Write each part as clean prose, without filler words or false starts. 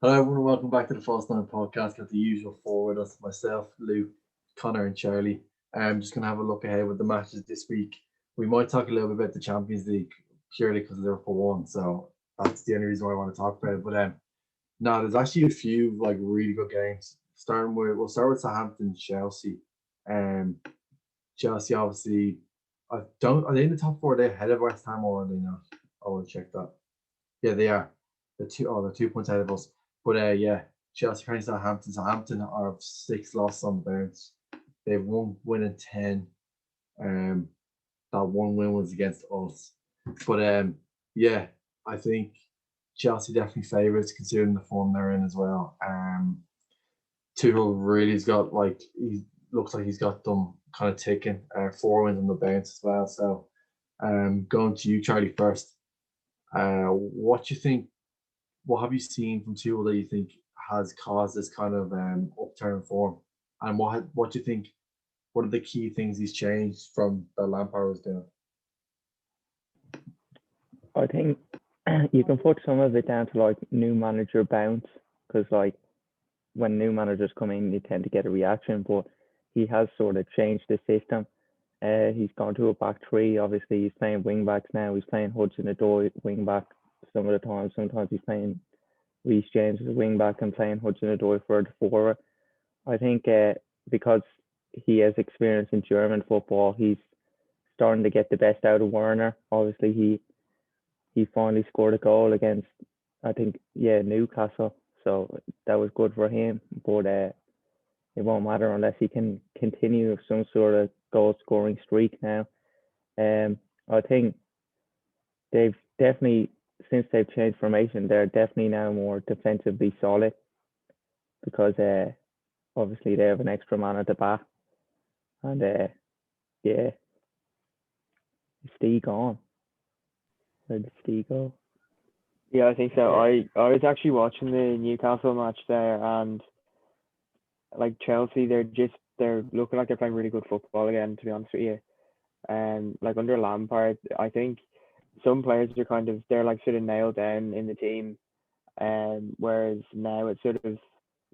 Hello, everyone. Welcome back to the False Nine podcast. Got the usual four with us: myself, Luke, Connor, and Charlie. I'm just gonna have a look ahead with the matches this week. We might talk a little bit about the Champions League purely because Liverpool won, so that's the only reason why I want to talk about it. But no, there's actually a few like really good games. We'll start with Southampton, Chelsea. Um, Chelsea obviously, I don't. Are they in the top four? Are they ahead of West Ham or are they not? I will check that. Yeah, they are. They're 2 points ahead of us. But yeah, Chelsea currently Southampton. Southampton are six losses on the bounce. They have one win in 10. Um, that one win was against us. But yeah, I think Chelsea definitely favourites considering the form they're in as well. Tuchel really has got he looks like he's got them kind of ticking. Four wins on the bounce as well. So going to you, Charlie, first. What do you think? What have you seen from Tuchel that you think has caused this kind of upturn in form? And what do you think? What are the key things he's changed from the Lampard was doing? I think you can put some of it down to like new manager bounce because like when new managers come in, you tend to get a reaction. But he has sort of changed the system. He's gone to a back three. Obviously, he's playing wing backs now. He's playing Hudson-Odoi wing back some of the time. Sometimes he's playing Reece James as a wing back and playing Hudson-Odoi for the forward. I think because he has experience in German football, he's starting to get the best out of Werner. Obviously, he finally scored a goal against, I think, yeah, Newcastle. So that was good for him. But it won't matter unless he can continue some sort of goal scoring streak now. I think they've definitely, since they've changed formation, they're definitely now more defensively solid because obviously they have an extra man at the back. And yeah, Steve gone. Where did Steve go? Yeah, I think so. I was actually watching the Newcastle match there, and like Chelsea, they're looking like they're playing really good football again. To be honest with you, like under Lampard, I think some players are they're like sort of nailed down in the team, whereas now it's sort of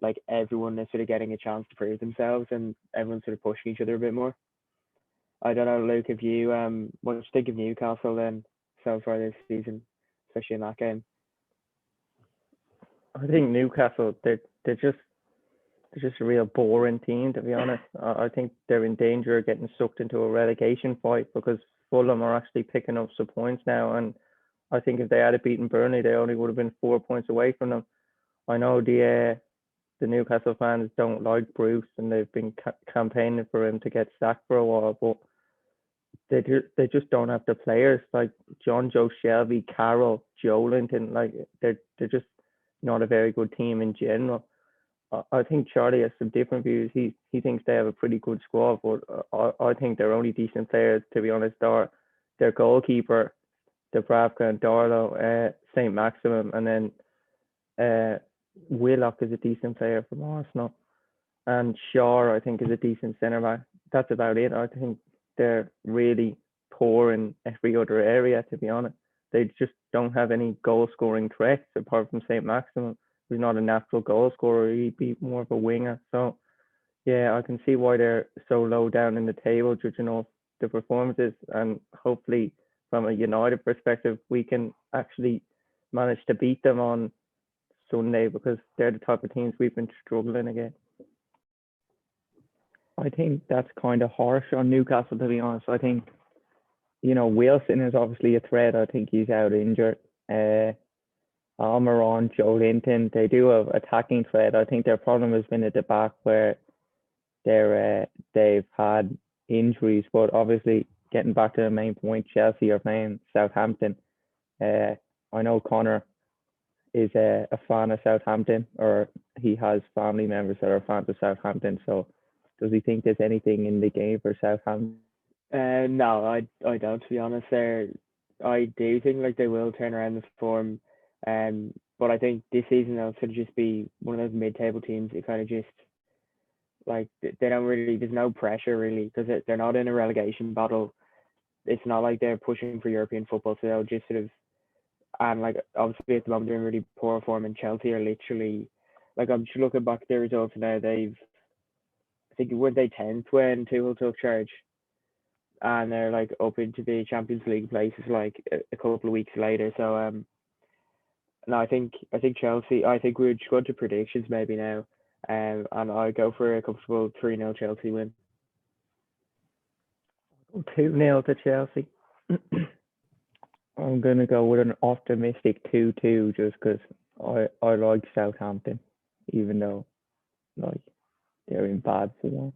like everyone is sort of getting a chance to prove themselves, and everyone's sort of pushing each other a bit more. I don't know, Luke, if you what do you think of Newcastle then so far this season, especially in that game? I think Newcastle, they're just a real boring team, to be honest. I think they're in danger of getting sucked into a relegation fight because Fulham are actually picking up some points now. And I think if they had beaten Burnley, they only would have been 4 points away from them. I know the Newcastle fans don't like Bruce and they've been campaigning for him to get sacked for a while, but they just don't have the players like John Joe Shelby, Carroll, Joelinton. Like they're just not a very good team in general. I think Charlie has some different views. He thinks they have a pretty good squad, but I think they're only decent players, to be honest. Are their goalkeeper, Dubravka and Diallo, Saint Maximum, and then Willock is a decent player from Arsenal, and Shaw I think is a decent centre back. That's about it. I think they're really poor in every other area, to be honest. They just don't have any goal scoring threats apart from Saint Maximum, who's not a natural goal scorer. He'd be more of a winger. So yeah, I can see why they're so low down in the table, judging off the performances. And hopefully, from a United perspective, we can actually manage to beat them on Sunday because they're the type of teams we've been struggling against. I think that's kind of harsh on Newcastle, to be honest. I think, Wilson is obviously a threat. I think he's out injured. Almiron, Joe Linton, they do have attacking threat. I think their problem has been at the back where they've had injuries. But obviously, getting back to the main point, Chelsea are playing Southampton. I know Connor is a fan of Southampton, or he has family members that are fans of Southampton. So, does he think there's anything in the game for Southampton? No, I don't, to be honest. I do think like they will turn around the form, but I think this season they'll sort of just be one of those mid-table teams. It kind of just like they don't really. There's no pressure really because they're not in a relegation battle. It's not like they're pushing for European football, so they'll just sort of And like obviously at the moment they're in really poor form, and Chelsea are literally like, I'm just looking back at their results now. I think weren't they 10th when Tuchel took charge, and they're like up into the Champions League places like a couple of weeks later. So no, I think Chelsea. I think we'll just go to predictions maybe now, and I go for a comfortable 3-0 Chelsea win. 2-0 to Chelsea. I'm going to go with an optimistic 2-2 just because I like Southampton, even though like they're in bad form.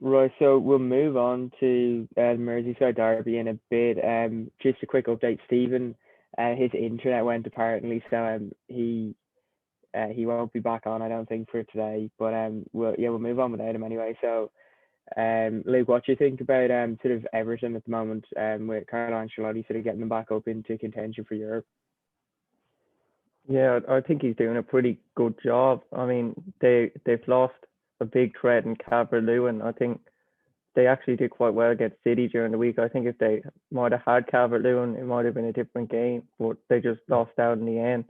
Right, so we'll move on to the Merseyside Derby in a bit. Just a quick update, Stephen. His internet went apparently, so he won't be back on, I don't think, for today. But we'll move on without him anyway. So, Luke, what do you think about sort of Everton at the moment? With Carlo Ancelotti sort of getting them back up into contention for Europe? Yeah, I think he's doing a pretty good job. I mean, they've lost a big threat in Calvert-Lewin. I think they actually did quite well against City during the week. I think if they might have had Calvert-Lewin, it might have been a different game, but they just lost out in the end.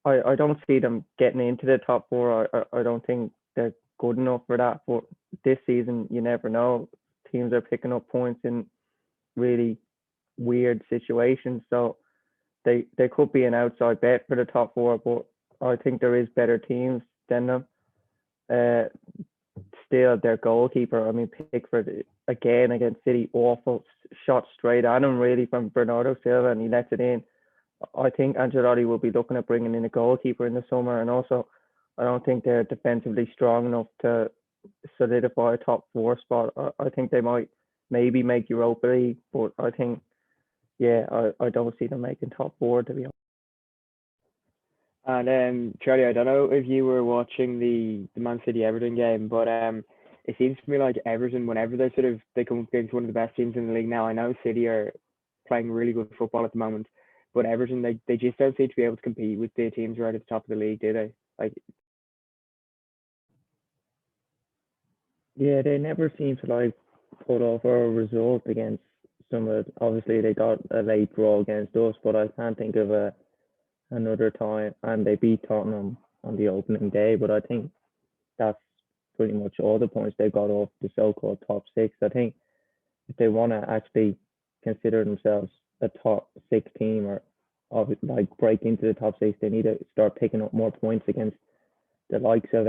I don't see them getting into the top four. I don't think they're good enough for that. But this season, you never know. Teams are picking up points in really weird situations. So they could be an outside bet for the top four, but I think there is better teams than them. Still, their goalkeeper, I mean, Pickford, again against City, awful shot straight at him, really, from Bernardo Silva, and he lets it in. I think Ancelotti will be looking at bringing in a goalkeeper in the summer, and also I don't think they're defensively strong enough to solidify a top four spot. I think they might maybe make Europa League, but I think, yeah, I don't see them making top four, to be honest. And Charlie, I don't know if you were watching the Man City Everton game, but it seems to me like Everton, whenever they come against one of the best teams in the league now. I know City are playing really good football at the moment, but Everton, they just don't seem to be able to compete with the teams right at the top of the league, do they? Like, yeah, they never seem to like put off a result against some of. Obviously, they got a late draw against us, but I can't think of another time, and they beat Tottenham on the opening day. But I think that's pretty much all the points they got off the so-called top six. I think if they want to actually consider themselves a top six team or like break into the top six, they need to start picking up more points against the likes of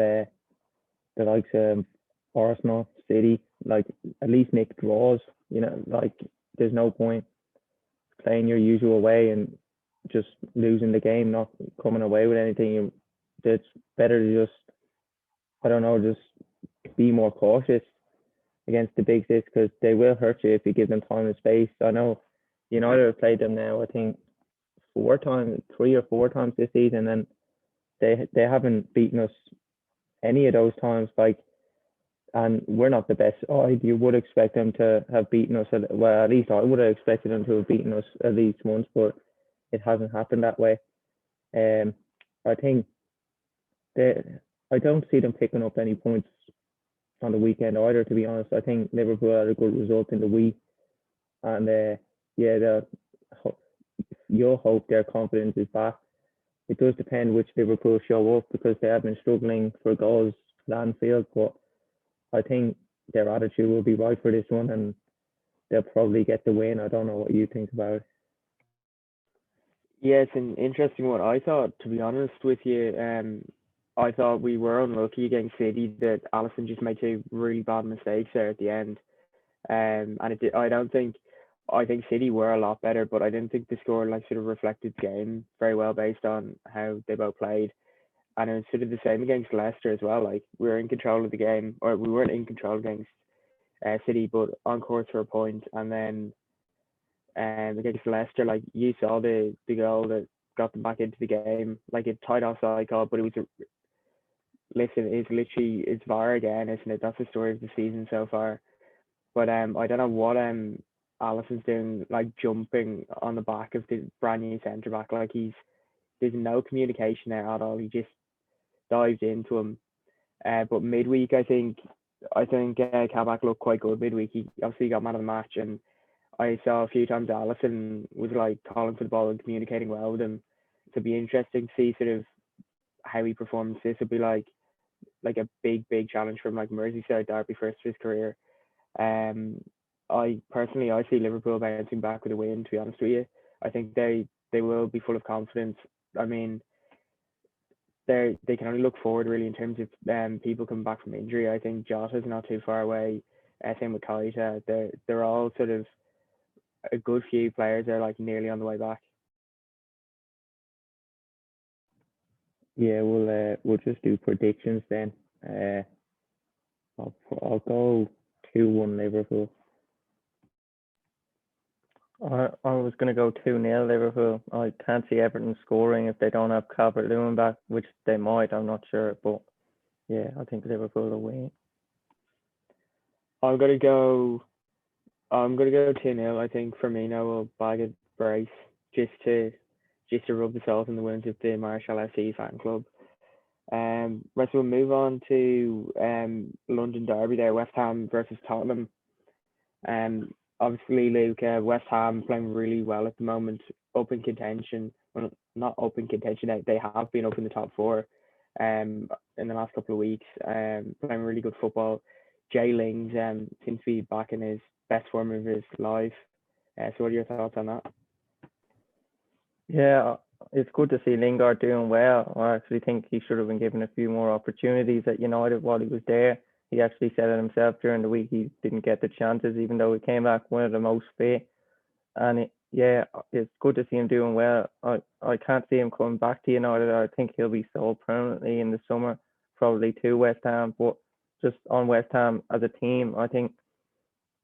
Arsenal, City. Like, at least make draws. You know, like, there's no point playing your usual way and just losing the game, not coming away with anything. It's better to just, I don't know, just be more cautious against the big six, because they will hurt you if you give them time and space. I know United have played them now, I think 3 or 4 times this season, and they haven't beaten us any of those times. Like, and we're not the best side. You would expect them to have beaten us. Well, at least I would have expected them to have beaten us at least once, but it hasn't happened that way. I think I don't see them picking up any points on the weekend either, to be honest. I think Liverpool had a good result in the week, and yeah, you'll hope their confidence is back. It does depend which Liverpool show up, because they have been struggling for goals at Anfield, but I think their attitude will be right for this one, and they'll probably get the win. I don't know what you think about it. yeah, it's an interesting one. I thought, to be honest with you, I thought we were unlucky against City, that Alisson just made 2 really bad mistakes there at the end. And I think City were a lot better, but I didn't think the score like sort of reflected the game very well based on how they both played. And it was sort of the same against Leicester as well. Like, we were in control of the game, or we weren't in control against City, but on course for a point. And then against Leicester, like, you saw the goal that got them back into the game. Like, it tied offside call, but it was it's VAR again, isn't it? That's the story of the season so far. But I don't know what Alisson's doing, like jumping on the back of the brand new centre back. Like, there's no communication there at all. He just dived into him. But midweek, I think Kabak looked quite good midweek. He obviously got man of the match, and I saw a few times Allison was like calling for the ball and communicating well with him. So it'd be interesting to see sort of how he performs. This would be like a big challenge from like Merseyside derby first of his career. Um, I personally I see Liverpool bouncing back with a win. To be honest with you, I think they will be full of confidence. I mean, they can only look forward really in terms of people coming back from injury. I think Jota's not too far away. Same with Keita. They're all sort of a good few players are like nearly on the way back. Yeah, we'll just do predictions then. I'll go 2-1 Liverpool. I was gonna go 2-0 Liverpool. I can't see Everton scoring if they don't have Calvert-Lewin back, which they might. I'm not sure, but yeah, I think Liverpool will win. I'm gonna go 2-0. I think Firmino will bag a brace just to rub the salt in the wounds of the Marshall FC fan club. Right, so we'll move on to London derby there, West Ham versus Tottenham. Obviously, Luke, West Ham playing really well at the moment, up in contention. Well, not up in contention. They have been up in the top four. In the last couple of weeks, playing really good football. Jay Lings seems to be back in his best form of his life. So, what are your thoughts on that? Yeah, it's good to see Lingard doing well. I actually think he should have been given a few more opportunities at United while he was there. He actually said it himself during the week he didn't get the chances, even though he came back one of the most fit. And it's good to see him doing well. I can't see him coming back to United. I think he'll be sold permanently in the summer, probably to West Ham. But just on West Ham as a team, I think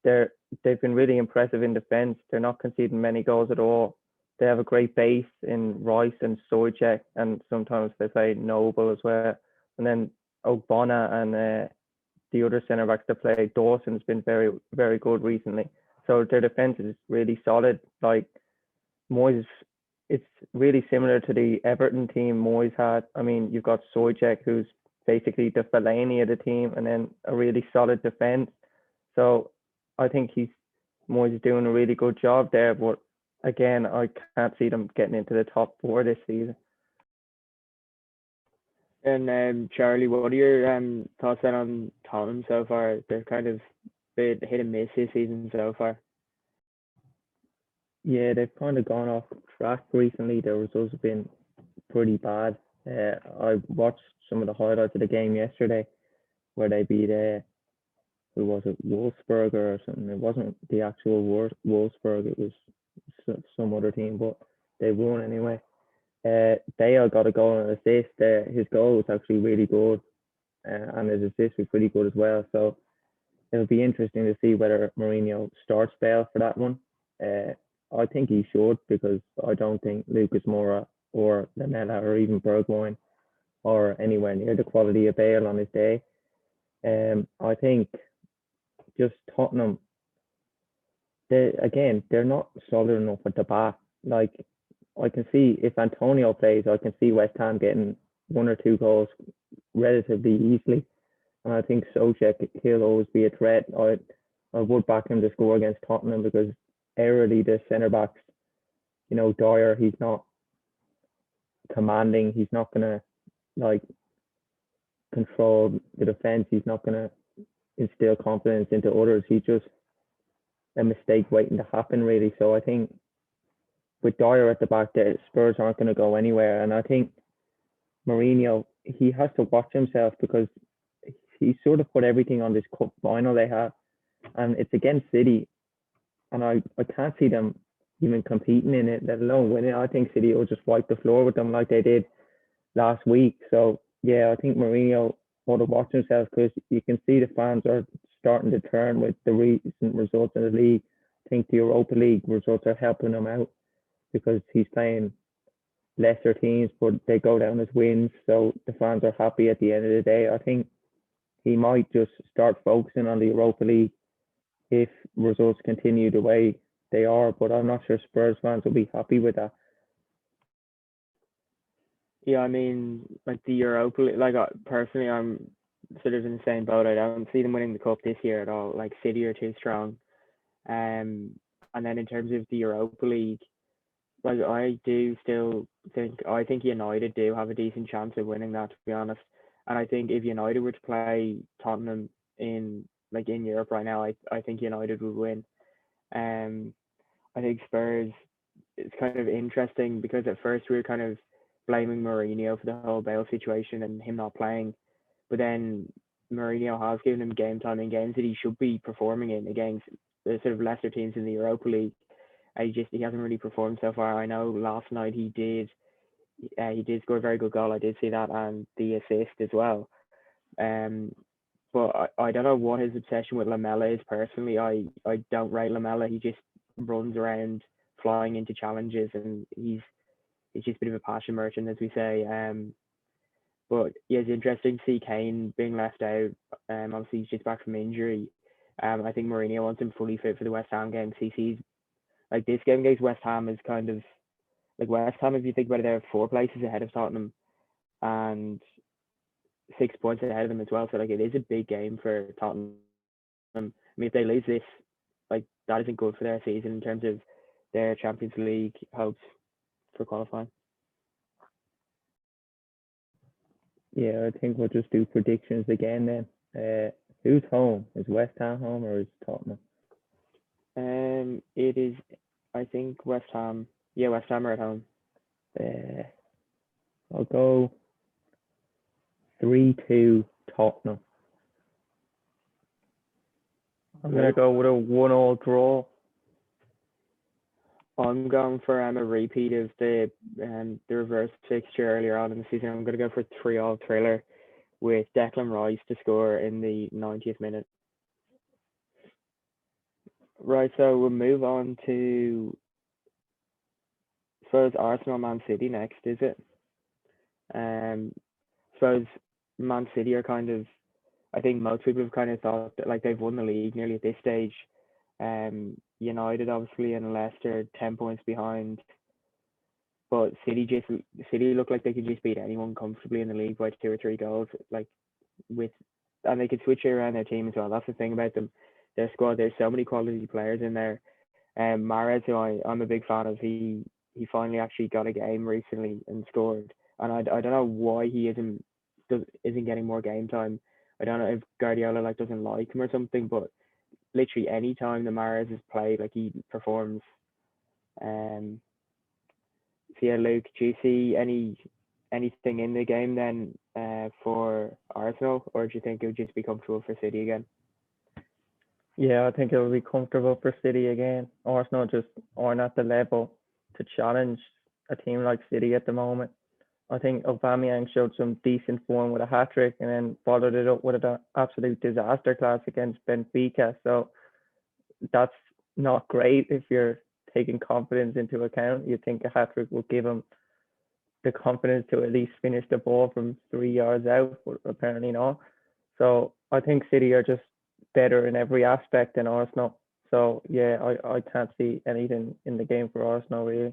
they've been really impressive in defence. They're not conceding many goals at all. They have a great base in Rice and Soucek, and sometimes they play Noble as well. And then Ogbonna and the other centre backs that play, Dawson's been very, very good recently. So their defence is really solid. Like Moyes, it's really similar to the Everton team Moyes had. I mean, you've got Soucek, who's basically the Fellaini of the team, and then a really solid defence. So I think Moyes is doing a really good job there. But again, I can't see them getting into the top four this season. And Charlie, what are your thoughts then on Tottenham so far? They're kind of bit hit and miss this season so far. Yeah, they've kind of gone off track recently. Their results have been pretty bad. I watched some of the highlights of the game yesterday where they beat who was it, Wolfsburg or something. It wasn't the actual Wolfsburg, it was some other team, but they won anyway. Dale got a goal and an assist. His goal was actually really good, and his assist was pretty good as well. So it'll be interesting to see whether Mourinho starts Bale for that one. I think he should, because I don't think Lucas Moura or Lamela or even Bergwijn are anywhere near the quality of Bale on his day. I think just Tottenham, they're not solid enough at the back. Like, I can see if Antonio plays, I can see West Ham getting 1 or 2 goals relatively easily. And I think Soucek, he'll always be a threat. I would back him to score against Tottenham, because aerially the centre backs, Dyer, he's not commanding. He's not gonna like control the defence. He's not gonna instill confidence into others. He's just a mistake waiting to happen, really. So I think with Dyer at the back, the Spurs aren't going to go anywhere. And I think Mourinho, he has to watch himself, because he sort of put everything on this cup final they have, and it's against City, and I can't see them even competing in it, let alone winning. I think City will just wipe the floor with them like they did last week. So yeah, I think Mourinho ought to watch himself, because you can see the fans are starting to turn with the recent results in the league. I think the Europa League results are helping him out, because he's playing lesser teams, but they go down as wins. So the fans are happy at the end of the day. I think he might just start focusing on the Europa League if results continue the way they are, but I'm not sure Spurs fans will be happy with that. Yeah, I mean, like the Europa League, like personally, I'm sort of in the same boat. I don't see them winning the cup this year at all. Like City are too strong. And And then in terms of the Europa League, like I think United do have a decent chance of winning that, to be honest. And I think if United were to play Tottenham in Europe right now, I think United would win. I think Spurs, it's kind of interesting because at first we were kind of blaming Mourinho for the whole Bale situation and him not playing, but then Mourinho has given him game time in games that he should be performing in against the sort of lesser teams in the Europa League. He hasn't really performed so far. I know last night he did score a very good goal. I did see that, and the assist as well. But I don't know what his obsession with Lamela is personally. I don't rate Lamela. He just runs around flying into challenges, and he's just a bit of a passion merchant, as we say. But yeah, it's interesting to see Kane being left out. Obviously he's just back from injury. I think Mourinho wants him fully fit for the West Ham game. He sees like this game against West Ham is kind of like West Ham. If you think about it, they're 4 places ahead of Tottenham and 6 points ahead of them as well. So like it is a big game for Tottenham. I mean, if they lose this, like that isn't good for their season in terms of their Champions League hopes for qualifying. Yeah, I think we'll just do predictions again then. Who's home? Is West Ham home or is Tottenham? It is, I think, West Ham. Yeah, West Ham are at home. I'll go 3-2 Tottenham. I'm going to go with a 1-1 draw. I'm going for a repeat of the reverse fixture earlier on in the season. I'm going to go for 3-3 thriller with Declan Rice to score in the 90th minute. Right, so we'll move on to, I suppose, Arsenal Man City next, is it? I suppose Man City are kind of, I think most people have kind of thought that like they've won the league nearly at this stage. United obviously and Leicester 10 points behind, but City look like they could just beat anyone comfortably in the league by 2 or 3 goals. And they could switch around their team as well. That's the thing about them. Their squad, there's so many quality players in there. Mahrez, who I'm a big fan of, he finally actually got a game recently and scored. And I don't know why he isn't getting more game time. I don't know if Guardiola doesn't like him or something, but literally any time the Mahrez has played, he performs. So yeah, Luke, do you see anything in the game then for Arsenal, or do you think it would just be comfortable for City again? Yeah, I think it will be comfortable for City again. Arsenal just aren't at the level to challenge a team like City at the moment. I think Aubameyang showed some decent form with a hat-trick and then followed it up with an absolute disaster class against Benfica. So that's not great if you're taking confidence into account. You think a hat-trick will give him the confidence to at least finish the ball from 3 yards out, but apparently not. So I think City are just better in every aspect than Arsenal. So yeah, I can't see anything in the game for Arsenal really.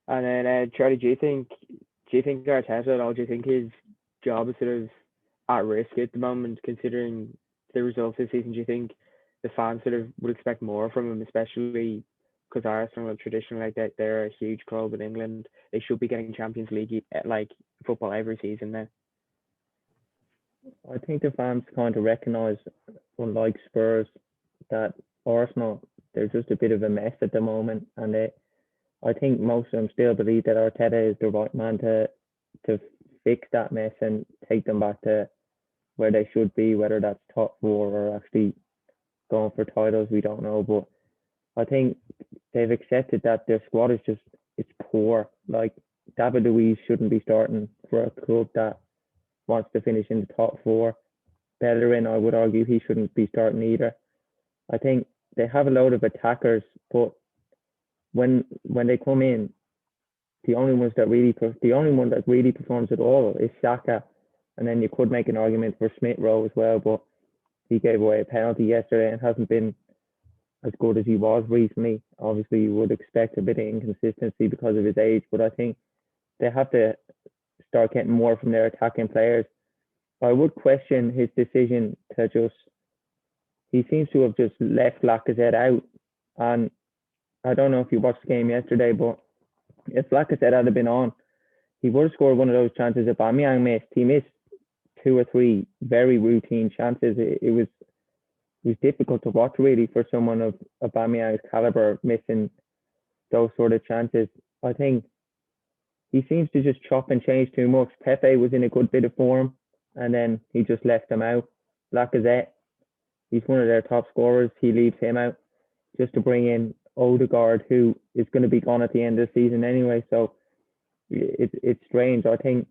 And then Charlie, do you think Arteta at all? Do you think his job is sort of at risk at the moment, considering the results this season? Do you think the fans sort of would expect more from him, especially because Arsenal are traditionally like that? They're a huge club in England. They should be getting Champions League football every season now. I think the fans kind of recognise, unlike Spurs, that Arsenal, they're just a bit of a mess at the moment, and I think most of them still believe that Arteta is the right man to fix that mess and take them back to where they should be, whether that's top 4 or actually going for titles, we don't know. But I think they've accepted that their squad is it's poor. Like David Luiz shouldn't be starting for a club that wants to finish in the top 4. Bellerin, I would argue, he shouldn't be starting either. I think they have a load of attackers, but when they come in, the only one that really performs at all is Saka, and then you could make an argument for Smith Rowe as well, but he gave away a penalty yesterday and hasn't been as good as he was recently. Obviously, you would expect a bit of inconsistency because of his age, but I think they have to start getting more from their attacking players. I would question his decision to just he seems to have just left Lacazette out. And I don't know if you watched the game yesterday, but if Lacazette had been on, he would have scored one of those chances that Aubameyang missed. He missed 2 or 3 very routine chances. It was difficult to watch, really, for someone of Aubameyang's caliber missing those sort of chances. I think he seems to just chop and change too much. Pepe was in a good bit of form, and then he just left him out. Lacazette, he's one of their top scorers. He leaves him out just to bring in Odegaard, who is going to be gone at the end of the season anyway. So it's strange. I think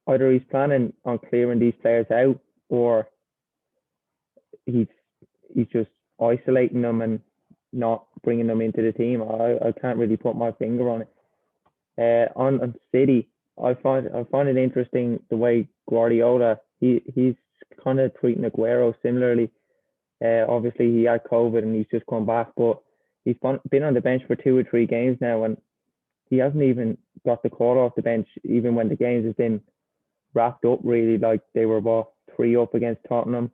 either he's planning on clearing these players out, or he's just isolating them and not bringing them into the team. I can't really put my finger on it. On City, I find it interesting the way Guardiola he's kind of treating Aguero similarly. Obviously he had COVID and he's just come back, but he's been on the bench for 2 or 3 games now, and he hasn't even got the call off the bench even when the games have been wrapped up. Really, like they were 3 up against Tottenham,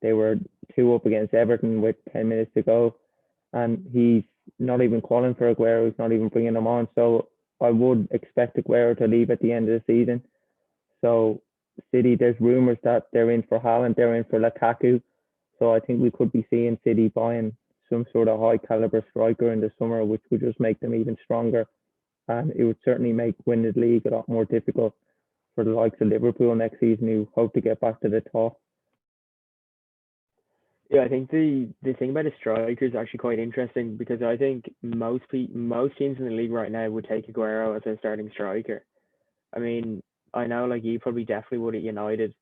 they were 2 up against Everton with 10 minutes to go, and he's not even calling for Aguero. He's not even bringing him on. So I would expect Aguero to leave at the end of the season. So City, there's rumours that they're in for Haaland, they're in for Lukaku. So I think we could be seeing City buying some sort of high caliber striker in the summer, which would just make them even stronger. And it would certainly make winning the league a lot more difficult for the likes of Liverpool next season, who hope to get back to the top. Yeah, I think the thing about a striker is actually quite interesting, because I think most teams in the league right now would take Aguero as their starting striker. I mean, I know like you probably definitely would at United.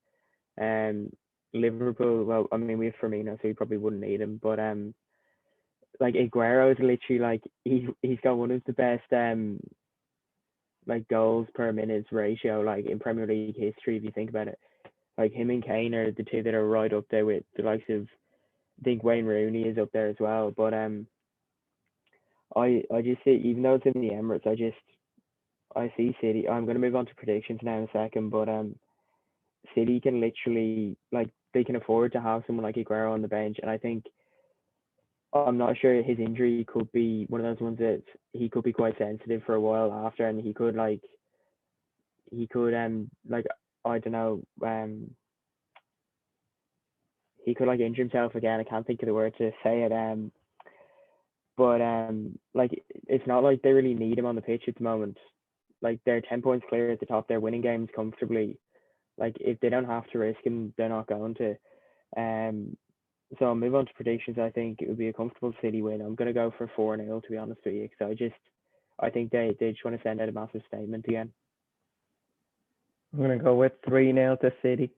Liverpool, well, I mean we have Firmino, so you probably wouldn't need him. But like Aguero is literally like he's got one of the best like goals per minutes ratio like in Premier League history, if you think about it. Like him and Kane are the two that are right up there with the likes of, I think Wayne Rooney is up there as well. But I just see, even though it's in the Emirates, I see City. I'm going to move on to predictions now in a second, but City can literally, like, they can afford to have someone like Aguero on the bench, and I think, I'm not sure, his injury could be one of those ones that he could be quite sensitive for a while after, and he could like I don't know, he could like injure himself again. I can't think of the word to say it. But like it's not like they really need him on the pitch at the moment. Like they're 10 points clear at the top. They're winning games comfortably. Like if they don't have to risk him, they're not going to. So I'll move on to predictions. I think it would be a comfortable City win. I'm gonna go for 4-0, to be honest with you, because I think they just want to send out a massive statement again. I'm going to go with 3-0 to City.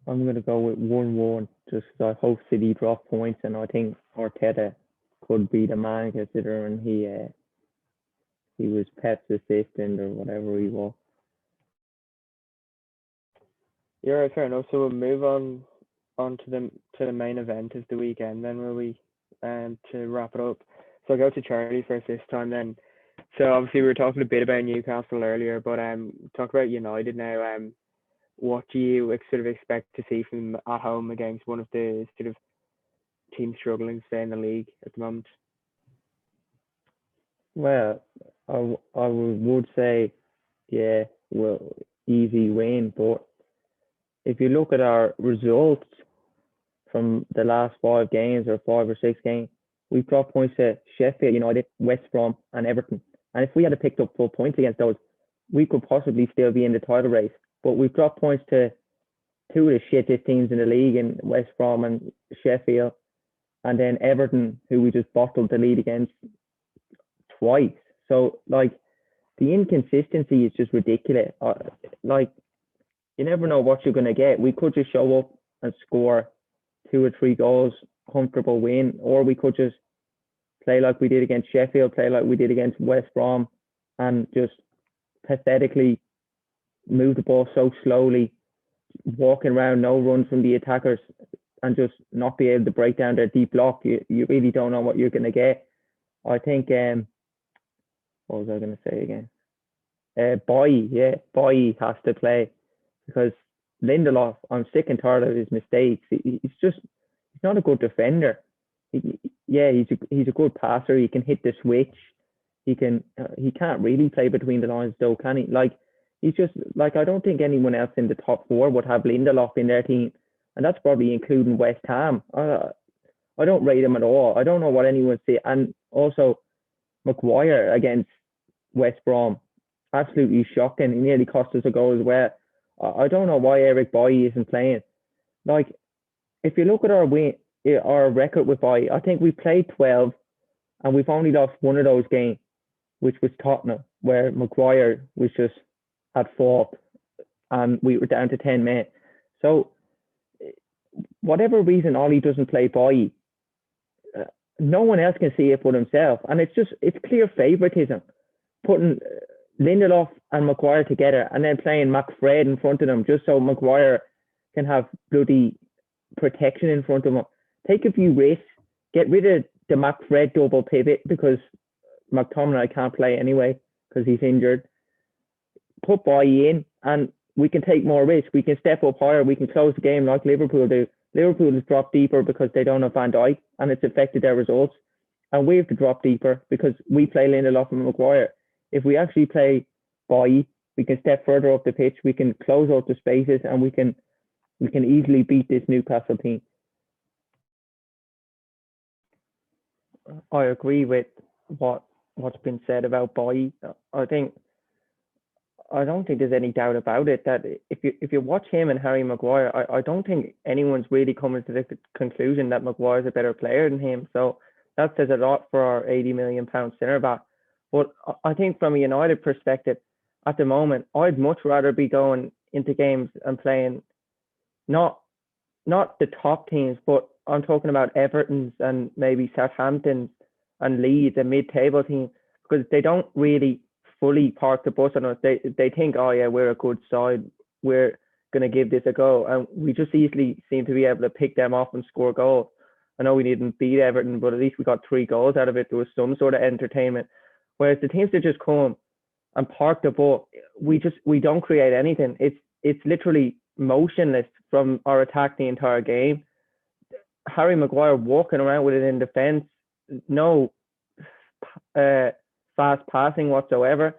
I'm going to go with 1-1, just because I hope City drop points, and I think Arteta could be the man, considering he was Pep's assistant or whatever he was. Yeah, right, fair enough. So we'll move on to the main event of the weekend then, will we? And to wrap it up. So I'll go to Charlie first this time then. So obviously we were talking a bit about Newcastle earlier, but talk about United now. What do you sort of expect to see from them at home against one of the sort of teams struggling to stay in the league at the moment? Well, I would say, yeah, well, easy win. But if you look at our results from the last 5 games or 5 or 6 games, we've dropped points to Sheffield United, West Brom, and Everton. And if we had picked up 4 points against those, we could possibly still be in the title race. But we've dropped points to 2 of the shittest teams in the league, in West Brom and Sheffield, and then Everton, who we just bottled the lead against twice. So, like, the inconsistency is just ridiculous. Like, you never know what you're going to get. We could just show up and score 2 or 3 goals, comfortable win, or we could just play like we did against Sheffield, play like we did against West Brom, and just pathetically move the ball so slowly, walking around, no runs from the attackers, and just not be able to break down their deep block. You really don't know what you're going to get. I think, what was I going to say again? Boy has to play, because Lindelof, I'm sick and tired of his mistakes. He's not a good defender. He's a good passer. He can hit the switch. He can't really play between the lines though, can he? Like, he's just like, I don't think anyone else in the top four would have Lindelof in their team, and that's probably including West Ham. I don't rate him at all. I don't know what anyone say. And also Maguire against West Brom, absolutely shocking. He nearly cost us a goal as well. I don't know why Eric Bailly isn't playing. Like, if you look at our record with Bailly, I think we played 12 and we've only lost one of those games, which was Tottenham, where Maguire was just at fault and we were down to 10 men. So, whatever reason Ollie doesn't play Bailly, no one else can see it but himself. And it's clear favouritism, putting Lindelof and Maguire together and then playing McFred in front of them just so Maguire can have bloody protection in front of him. Take a few risks, get rid of the McFred double pivot because McTominay can't play anyway because he's injured. Put Bailly in and we can take more risk. We can step up higher. We can close the game like Liverpool do. Liverpool has dropped deeper because they don't have Van Dijk and it's affected their results. And we have to drop deeper because we play Lindelof and Maguire. If we actually play Bailly, we can step further up the pitch. We can close out the spaces and we can easily beat this Newcastle team. I agree with what's been said about Bailly. I don't think there's any doubt about it that if you watch him and Harry Maguire, I don't think anyone's really coming to the conclusion that Maguire's a better player than him. So that says a lot for our £80 million centre back. But I think from a United perspective, at the moment, I'd much rather be going into games and playing not the top teams, but I'm talking about Everton's and maybe Southampton's and Leeds, a mid-table team, because they don't really fully park the bus on us. They think, oh yeah, we're a good side, we're going to give this a go, and we just easily seem to be able to pick them off and score goals. I know we didn't beat Everton, but at least we got 3 goals out of it. There was some sort of entertainment. Whereas the teams that just come and park the ball, we don't create anything. It's literally motionless from our attack the entire game. Harry Maguire walking around with it in defence, no fast passing whatsoever.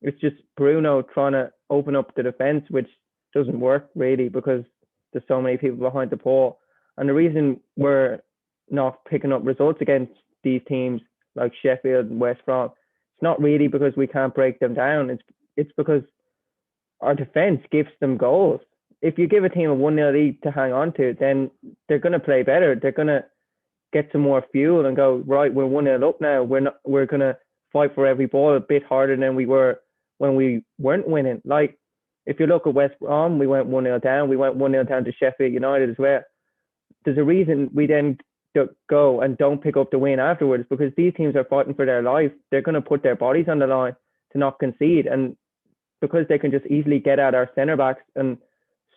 It's just Bruno trying to open up the defence, which doesn't work really because there's so many people behind the ball. And the reason we're not picking up results against these teams like Sheffield and West Brom, it's not really because we can't break them down. It's because our defence gives them goals. If you give a team a 1-0 lead to hang on to, then they're going to play better. They're going to get some more fuel and go, right, we're 1-0 up now. We're going to fight for every ball a bit harder than we were when we weren't winning. Like, if you look at West Brom, we went 1-0 down. We went 1-0 down to Sheffield United as well. There's a reason we then go and don't pick up the win afterwards, because these teams are fighting for their life. They're going to put their bodies on the line to not concede. And because they can just easily get at our centre backs and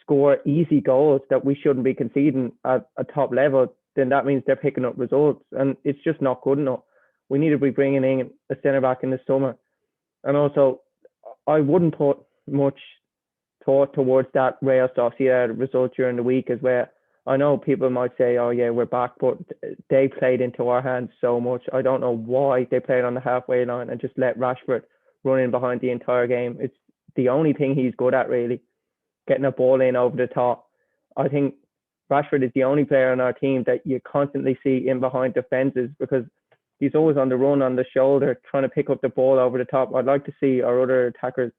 score easy goals that we shouldn't be conceding at a top level, then that means they're picking up results. And it's just not good enough. We need to be bringing in a centre back in the summer. And also, I wouldn't put much thought towards that Real Sociedad result during the week as well. I know people might say, oh yeah, we're back, but they played into our hands so much. I don't know why they played on the halfway line and just let Rashford run in behind the entire game. It's the only thing he's good at, really, getting a ball in over the top. I think Rashford is the only player on our team that you constantly see in behind defences, because he's always on the run, on the shoulder, trying to pick up the ball over the top. I'd like to see our other attackers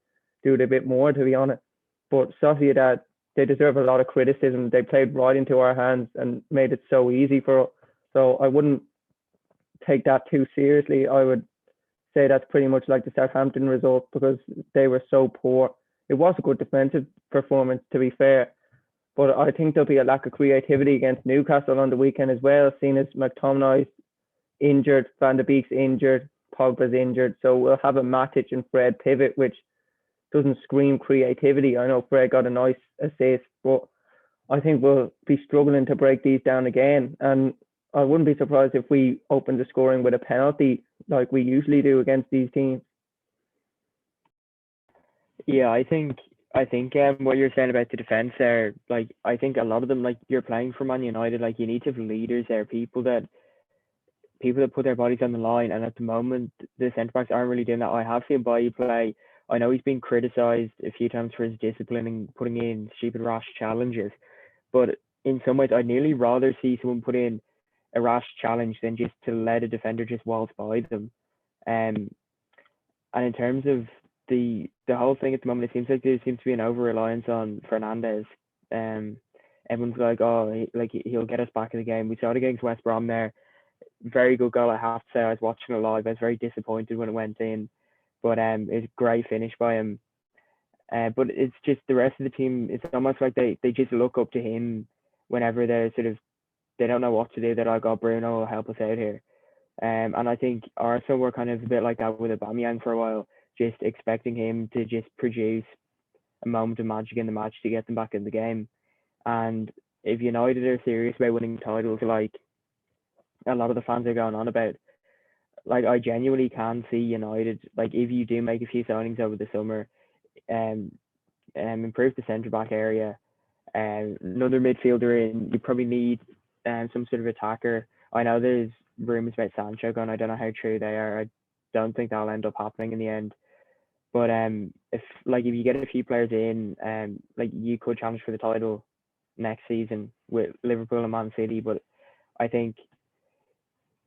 do it a bit more, to be honest. But Sociedad, they deserve a lot of criticism. They played right into our hands and made it so easy for us. So I wouldn't take that too seriously. I would say that's pretty much like the Southampton result, because they were so poor. It was a good defensive performance, to be fair, but I think there'll be a lack of creativity against Newcastle on the weekend as well, seeing as McTominay's injured, Van de Beek's injured, Pogba's injured. So we'll have a Matic and Fred pivot, which doesn't scream creativity. I know Fred got a nice assist, but I think we'll be struggling to break these down again. And I wouldn't be surprised if we open the scoring with a penalty like we usually do against these teams. Yeah, I think I think what you're saying about the defense there, like I think a lot of them, like you're playing for Man United, like you need to have leaders there, people that put their bodies on the line. And at the moment, the centre backs aren't really doing that. I have seen Bailly play. I know he's been criticised a few times for his discipline and putting in stupid rash challenges, but in some ways, I'd nearly rather see someone put in a rash challenge than just to let a defender just waltz by them. Um, and in terms of the whole thing at the moment, it seems like there seems to be an over reliance on Fernandes. Everyone's like, oh, he'll get us back in the game. We saw it against West Brom there. Very good goal, I have to say. I was watching it live. I was very disappointed when it went in, but it's a great finish by him. But it's just the rest of the team. It's almost like they just look up to him whenever they don't know what to do. They're like, oh, Bruno will help us out here. And I think Arsenal were kind of a bit like that with Aubameyang for a while, just expecting him to just produce a moment of magic in the match to get them back in the game. And if United are serious about winning titles, like a lot of the fans are going on about, like I genuinely can see United, like if you do make a few signings over the summer, improve the centre back area, another midfielder in, you probably need some sort of attacker. I know there's rumours about Sancho going. I don't know how true they are. I don't think that'll end up happening in the end. But if you get a few players in, like you could challenge for the title next season with Liverpool and Man City. But I think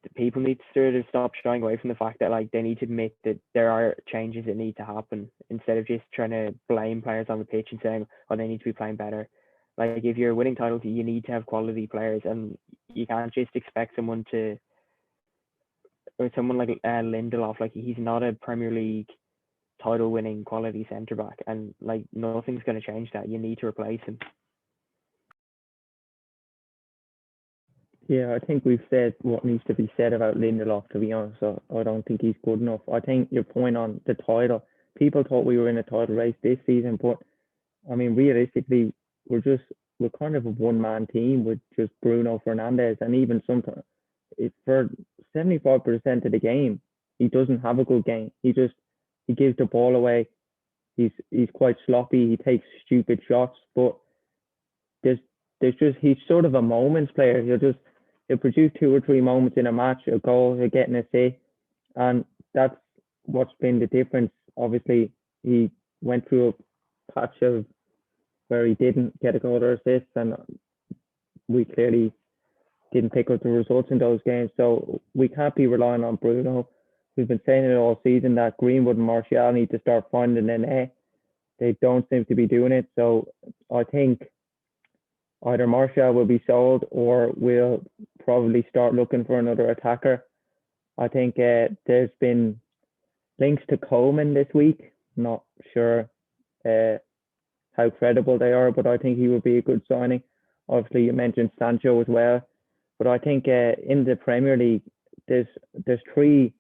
the people need to sort of stop shying away from the fact that like they need to admit that there are changes that need to happen instead of just trying to blame players on the pitch and saying, oh, they need to be playing better. Like if you're winning titles, you need to have quality players, and you can't just expect someone like Lindelof, like he's not a Premier League title winning quality centre back, and like nothing's going to change that. You need to replace him. Yeah, I think we've said what needs to be said about Lindelof, to be honest. So I don't think he's good enough. I think your point on the title, people thought we were in a title race this season, but I mean, realistically, we're kind of a one-man team with just Bruno Fernandes, and even sometimes for 75% of the game, he doesn't have a good game. He gives the ball away. He's quite sloppy. He takes stupid shots, but he's sort of a moments player. He'll produce 2 or 3 moments in a match, a goal, he'll get an assist, and that's what's been the difference. Obviously, he went through a patch of where he didn't get a goal or assist, and we clearly didn't pick up the results in those games. So we can't be relying on Bruno. We've been saying it all season that Greenwood and Martial need to start finding the net. They don't seem to be doing it. So I think either Martial will be sold or we'll probably start looking for another attacker. I think there's been links to Coleman this week. Not sure how credible they are, but I think he would be a good signing. Obviously, you mentioned Sancho as well. But I think in the Premier League, there's 3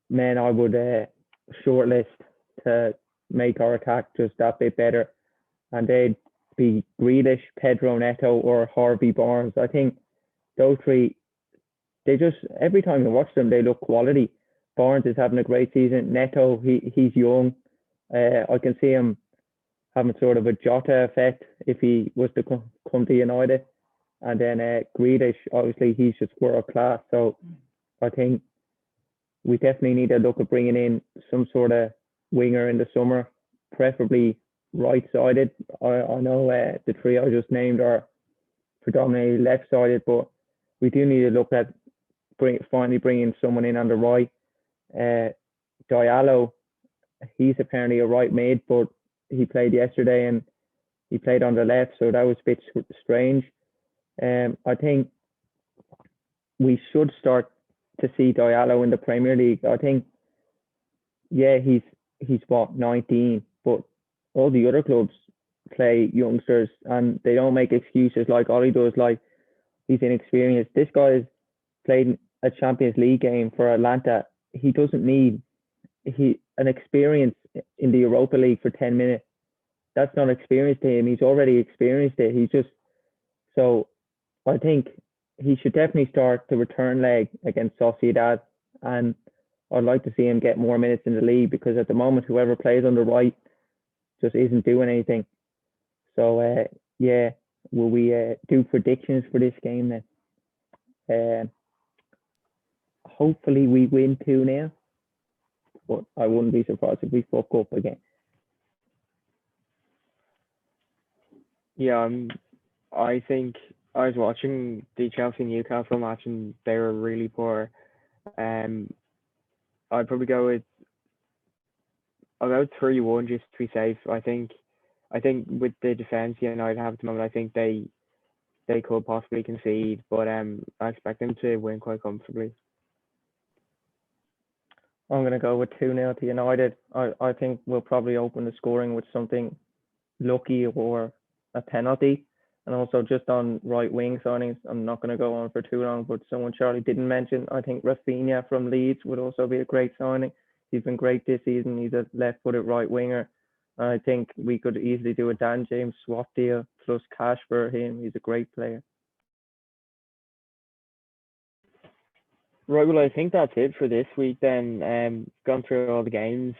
men I would shortlist to make our attack just that bit better. And they'd be Grealish, Pedro Neto, or Harvey Barnes. I think those 3, they just, every time you watch them, they look quality. Barnes is having a great season. Neto, he's young. I can see him having sort of a Jota effect if he was to come to United. And then Grealish, obviously, he's just world class. So I think we definitely need to look at bringing in some sort of winger in the summer, preferably right-sided. I know the 3 I just named are predominantly left-sided, but we do need to look at finally bringing someone in on the right. Diallo, he's apparently a right mid, but he played yesterday and he played on the left, so that was a bit strange. I think we should start to see Diallo in the Premier League. I think, yeah, he's what, 19, but all the other clubs play youngsters and they don't make excuses like Ollie does, like he's inexperienced. This guy's played a Champions League game for Atlanta. He doesn't need an experience in the Europa League for 10 minutes. That's not experience to him. He's already experienced it. So I think he should definitely start the return leg against Sociedad, and I'd like to see him get more minutes in the league, because at the moment, whoever plays on the right just isn't doing anything. So yeah, will we do predictions for this game then? Hopefully we win 2-0, but I wouldn't be surprised if we fuck up again. Yeah, I think I was watching the Chelsea Newcastle match and they were really poor. I'd probably I'll go 3-1 just to be safe. I think with the defense United have at the moment, I think they could possibly concede, but I expect them to win quite comfortably. I'm going to go with 2-0 to United. I think we'll probably open the scoring with something lucky or a penalty. And also just on right wing signings, I'm not going to go on for too long, but someone Charlie didn't mention, I think Rafinha from Leeds would also be a great signing. He's been great this season. He's a left-footed right winger. I think we could easily do a Dan James swap deal plus cash for him. He's a great player. Right, well, I think that's it for this week then. Gone through all the games.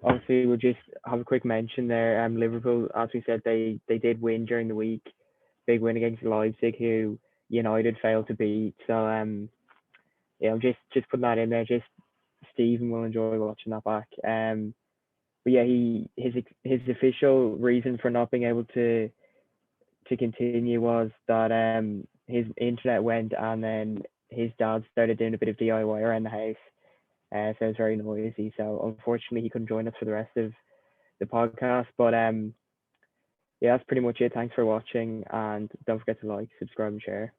Obviously, we'll just have a quick mention there. Liverpool, as we said, they did win during the week. Big win against Leipzig, who United failed to beat. So, yeah, I'm just putting that in there. Just Stephen will enjoy watching that back. But yeah, his official reason for not being able to continue was that his internet went and then his dad started doing a bit of DIY around the house. So it was very noisy. So unfortunately he couldn't join us for the rest of the podcast. But yeah, that's pretty much it. Thanks for watching and don't forget to like, subscribe and share.